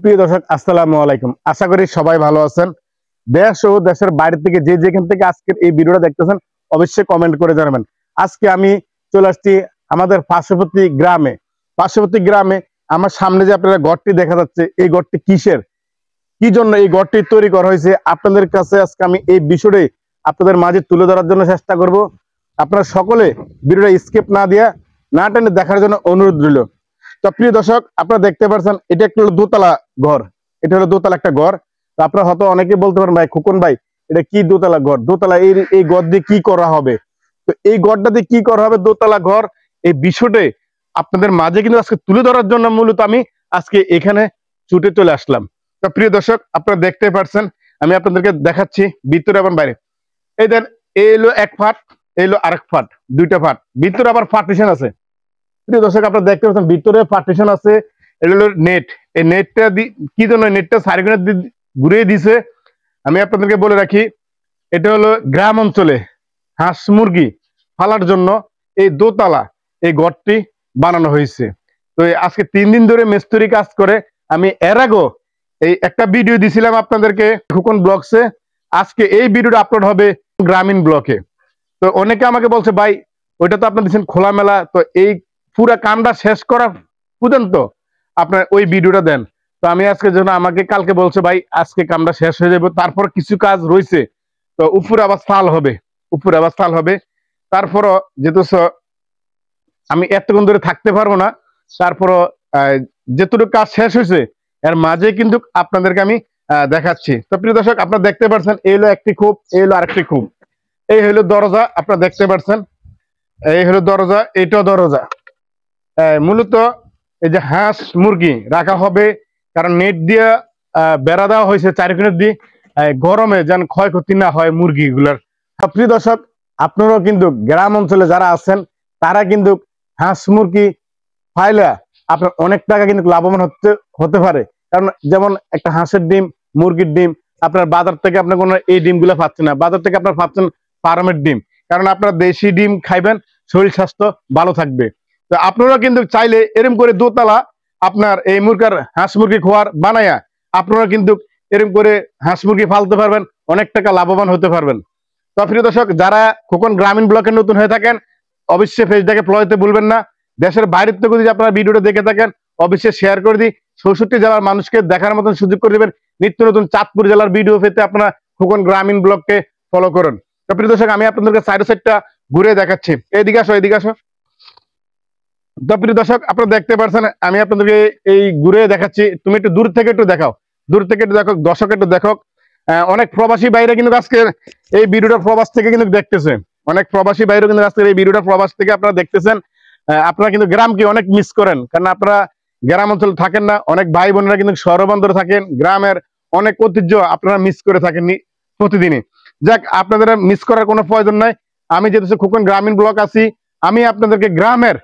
প্রিয় দর্শক, আসসালামু আলাইকুম। আশা করি সবাই ভালো আছেন। দেশ ও দেশের বাইরে থেকে যে যেখান থেকে আজকের এই ভিডিওটা দেখতেছেন অবশ্যই কমেন্ট করে জানাবেন। আজকে আমি চলে আসছি আমাদের পার্শ্ববর্তী গ্রামে। আমার সামনে যে আপনারা ঘরটি দেখা যাচ্ছে, এই ঘরটি কিসের, কি জন্য এই ঘরটি তৈরি করা হয়েছে, আপনাদের কাছে আজকে আমি এই বিষয়টি আপনাদের মাঝে তুলে ধরার জন্য চেষ্টা করব। আপনারা সকলে ভিডিওটা স্কিপ না দিয়া না টেনে দেখার জন্য অনুরোধ রইল। তো প্রিয় দর্শক, আপনারা দেখতে পাচ্ছেন এটা একটা হলো দোতলা ঘর। এটা হলো দোতলা একটা ঘর। তো আপনারা হয়তো অনেকে বলতে পারেন, ভাই খোকন ভাই এটা কি দোতলা ঘর, দোতলা এই ঘর দিয়ে কি করা হবে? তো এই ঘরটা দিয়ে কি করা হবে, দোতলা ঘর, এই বিষয়টা আপনাদের মাঝে কিন্তু আজকে তুলে ধরার জন্য মূলত আমি আজকে এখানে ছুটে চলে আসলাম। তো প্রিয় দর্শক, আপনারা দেখতে পাচ্ছেন আমি আপনাদেরকে দেখাচ্ছি ভিতরে এবং বাইরে। এই দেন, এই হলো এক ফাট, এই হলো আরেক ফাট, দুইটা ফাট, ভিতরে আবার পার্টিশন আছে। প্রিয় দর্শক, আপনারা দেখতে পাচ্ছেন ভিতরে পার্টিশন আছে। এটা হলো নেট। এই নেটটা কি জন্য নেটটা সার্কুলার ঘুরিয়ে দিছে আমি আপনাদেরকে বলে রাখি। এটা হলো গ্রাম অঞ্চলে হাঁস মুরগি ফালার জন্য এই দোতলা এই ঘরটি বানানো হয়েছে। তো আজকে 3 দিন ধরে মিস্ত্রি কাজ করে। আমি এর আগেও এই একটা ভিডিও দিছিলাম আপনাদেরকে খোকন ব্লগসে। আজকে এই ভিডিওটা আপলোড হবে গ্রামীণ ব্লকে। তো অনেকে আমাকে বলছে, ভাই ওইটা তো আপনার দিচ্ছেন খোলামেলা, তো এই পুরা কামটা শেষ করা পর্যন্ত আপনার ওই ভিডিওটা দেন। তো আমি আজকে জন্য আমাকে কালকে বলছে, ভাই আজকে কামটা শেষ হয়ে যাবে, তারপর কিছু কাজ রয়েছে, তো উপরে আবার চাল হবে। তারপরও যেহেতু আমি এতক্ষণ ধরে থাকতে পারবো না, তারপরও যেটুকু কাজ শেষ হয়েছে এর মাঝে কিন্তু আপনাদেরকে আমি দেখাচ্ছি। তো প্রিয় দর্শক, আপনারা দেখতে পাচ্ছেন এই হলো একটি খুব, এই হলো আরেকটি খুব, এই হলো দরজা। আপনারা দেখতে পাচ্ছেন এই হলো দরজা, এইটাও দরজা। মূলত এই যে হাঁস মুরগি রাখা হবে, কারণ নেট দিয়ে বেড়া দেওয়া হয়েছে চারিখানে দিয়ে, গরমে যেন ক্ষয়ক্ষতি না হয় মুরগিগুলার। প্রিয় দর্শক, আপনারাও কিন্তু গ্রাম অঞ্চলে যারা আছেন তারা কিন্তু হাঁস মুরগি ফাইলা আপনার অনেক টাকা কিন্তু লাভবান হতে পারে। কারণ যেমন একটা হাঁসের ডিম, মুরগির ডিম আপনার বাজার থেকে আপনার কোনো এই ডিমগুলো পাচ্ছেন না, বাজার থেকে আপনার পাচ্ছেন ফার্মের ডিম। কারণ আপনার দেশি ডিম খাইবেন, শরীর স্বাস্থ্য ভালো থাকবে। তো আপনারা কিন্তু চাইলে এরকম করে দোতলা আপনার এই হাঁস মুরগি খোয়ার বানায়া আপনারা কিন্তু এরকম করে হাঁস মুরগি ফালতে পারবেন, অনেক টাকা লাভবান হতে পারবেন। তো প্রিয় দর্শক, যারা খোকন গ্রামীণ ব্লকে নতুন হয়ে থাকেন অবশ্যই পেজটাকে ফলো দিতে ভুলবেন না। দেশের বাইরের থেকে যদি আপনারা ভিডিওটা দেখে থাকেন অবশ্যই শেয়ার করে দিই, 64 জেলার মানুষকে দেখার মতন সুযোগ করে দেবেন। নিত্য নতুন চাঁদপুর জেলার ভিডিও পেতে আপনারা খোকন গ্রামীণ ব্লগকে ফলো করুন। তো প্রিয় দর্শক, আমি আপনাদেরকে সাইডটা ঘুরে দেখাচ্ছি। এদিকে আসো। তো প্রিয় দর্শক, আপনারা দেখতে পাচ্ছেন আমি আপনাদেরকে এই ঘুরে দেখাচ্ছি। তুমি একটু দূর থেকে একটু দেখো, দর্শক একটু দেখো। অনেক প্রবাসী বাইরে কিন্তু আজকে এই ভিডিওটা প্রবাস থেকে কিন্তু দেখতেছে, অনেক প্রবাসী বাইরে কিন্তু আজকে এই ভিডিওটা প্রবাস থেকে আপনারা দেখতেছেন। আপনারা কিন্তু গ্রামকে অনেক মিস করেন, কারণ আপনারা গ্রাম অঞ্চলে থাকেন না। অনেক ভাই বোনেরা কিন্তু শহরবন্দরে থাকেন, গ্রামের অনেক ঐতিহ্য আপনারা মিস করে থাকেন প্রতিদিনই। যাক, আপনাদের মিস করার কোনো প্রয়োজন নাই। আমি যেহেতু খোকন গ্রামীণ ব্লগ আছি, আমি আপনাদেরকে গ্রামের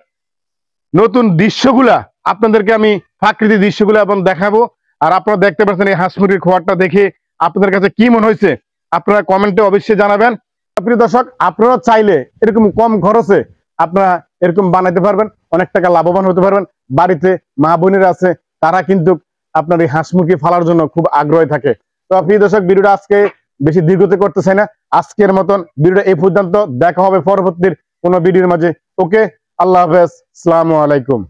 নতুন দৃশ্যগুলা আপনাদেরকে আমি প্রাকৃতিক দৃশ্যগুলো এবং দেখাবো। আর আপনারা দেখতে পাচ্ছেন এই হাঁস মুরগির খোয়ারটা দেখে আপনাদের কাছে কি মনে হয়েছে আপনারা কমেন্টে অবশ্যই জানাবেন। প্রিয় দর্শক, আপনারা চাইলে এরকম কম খরচে আপনারা এরকম বানাইতে পারবেন, অনেক টাকা লাভবান হতে পারবেন। বাড়িতে মা বোনেরা আছে, তারা কিন্তু আপনার এই হাঁস মুরগি ফালার জন্য খুব আগ্রহী থাকে। তো প্রিয় দর্শক, ভিডিওটা আজকে বেশি দীর্ঘতে করতে চাই না, আজকের মতন ভিডিওটা এই পর্যন্ত। দেখা হবে পরবর্তী কোনো ভিডিওর মাঝে। ওকে, আল্লাহ হাফেজ, আসসালামু আলাইকুম।